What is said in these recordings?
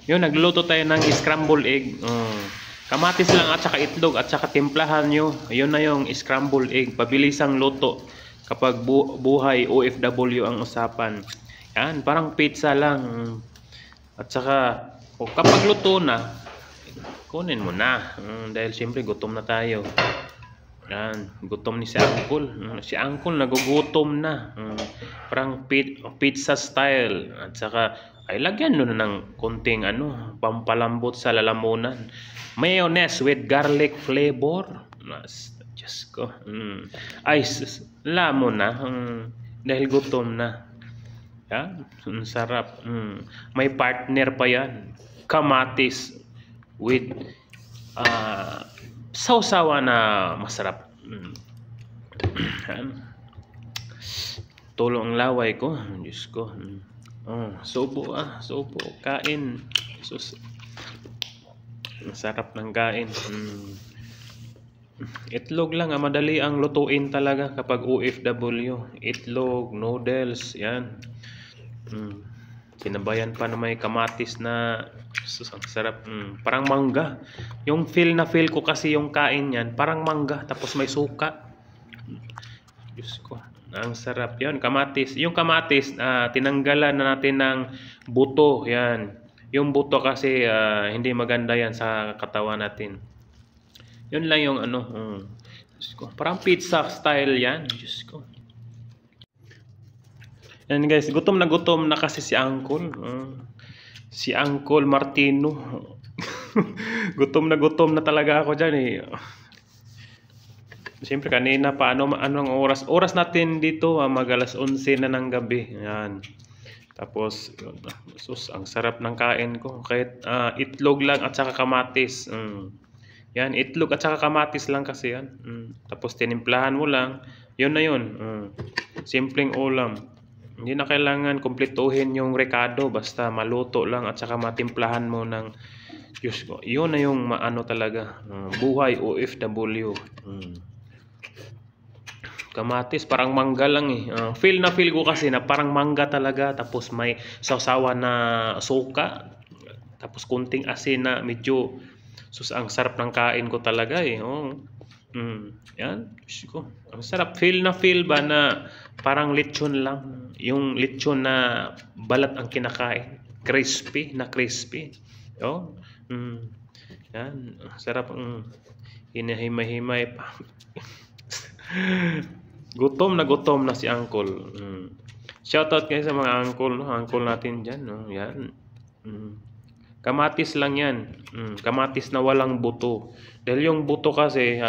Yun, nagluto tayo ng scrambled egg. Kamatis lang at saka itlog at saka timplahan nyo. Yun na yung scrambled egg. Pabilisang luto kapag buhay OFW ang usapan. Yan, parang pizza lang. At saka, kapag luto na, kunin mo na. Dahil siyempre gutom na tayo. Yan, gutom ni si Uncle. Si Uncle nagugutom na. Parang pizza style. At saka, ay lagyan nyo na ng konting pampalambot sa lalamunan. Mayonnaise with garlic flavor. Diyos ko. Ay, mo na. Dahil gutom na. Yan, sarap. May partner pa yan. Kamatis with sausawa na masarap. Tulong ang laway ko. Diyos ko. Subo subo. Kain. Sus. Masarap ng kain. Itlog lang. Madali ang lutuin talaga kapag OFW. Itlog, noodles. Yan. Sinabayan pa na may kamatis na sarap. Parang mangga. Yung feel ko kasi yung kain yan, parang mangga tapos may suka. Diyos ko, ang sarap. Yan, kamatis. Yung kamatis, tinanggalan na natin ng buto. Yan. Yung buto kasi hindi maganda yan sa katawan natin. Yun lang yung Diyos ko, parang pizza style yan. Diyos ko. Yan guys, gutom na kasi si Uncle. Si Uncle Martino. gutom na talaga ako dyan eh. Siyempre kanina pa, anong oras? Oras natin dito, mag alas 11 na ng gabi. Yan. Tapos, ang sarap ng kain ko. Kahit itlog lang at saka kamatis. Yan, itlog at saka kamatis lang kasi yan. Tapos tinimplahan mo lang. Yun na yun. Simpleng ulam. Hindi na kailangan kumpletuhin yung rekado. Basta maluto lang at saka matimplahan mo ng Diyos ko. Yun na yung talaga. Buhay OFW. Kamatis, parang mangga lang eh. Feel ko kasi na parang mangga talaga. Tapos may sausawa na suka. Tapos kunting asin na medyo ang sarap ng kain ko talaga eh. Yan. Ang sarap. Feel ba na parang lechon lang. Yung lechon na balat ang kinakain. Crispy. Yan. Sarap. Hinahimay-himay pa. Gutom na si Uncle. Shoutout kayo sa mga uncle. Uncle natin dyan. Yan. Kamatis lang yan. Kamatis na walang buto. Dahil yung buto kasi,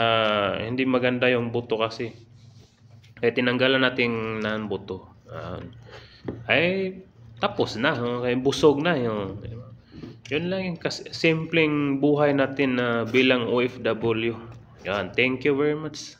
hindi maganda yung buto kasi. Kaya tinanggalan natin ng buto. Ay, tapos na. Kaya busog na. Yun lang yung simpleng buhay natin bilang OFW. Yan. Thank you very much.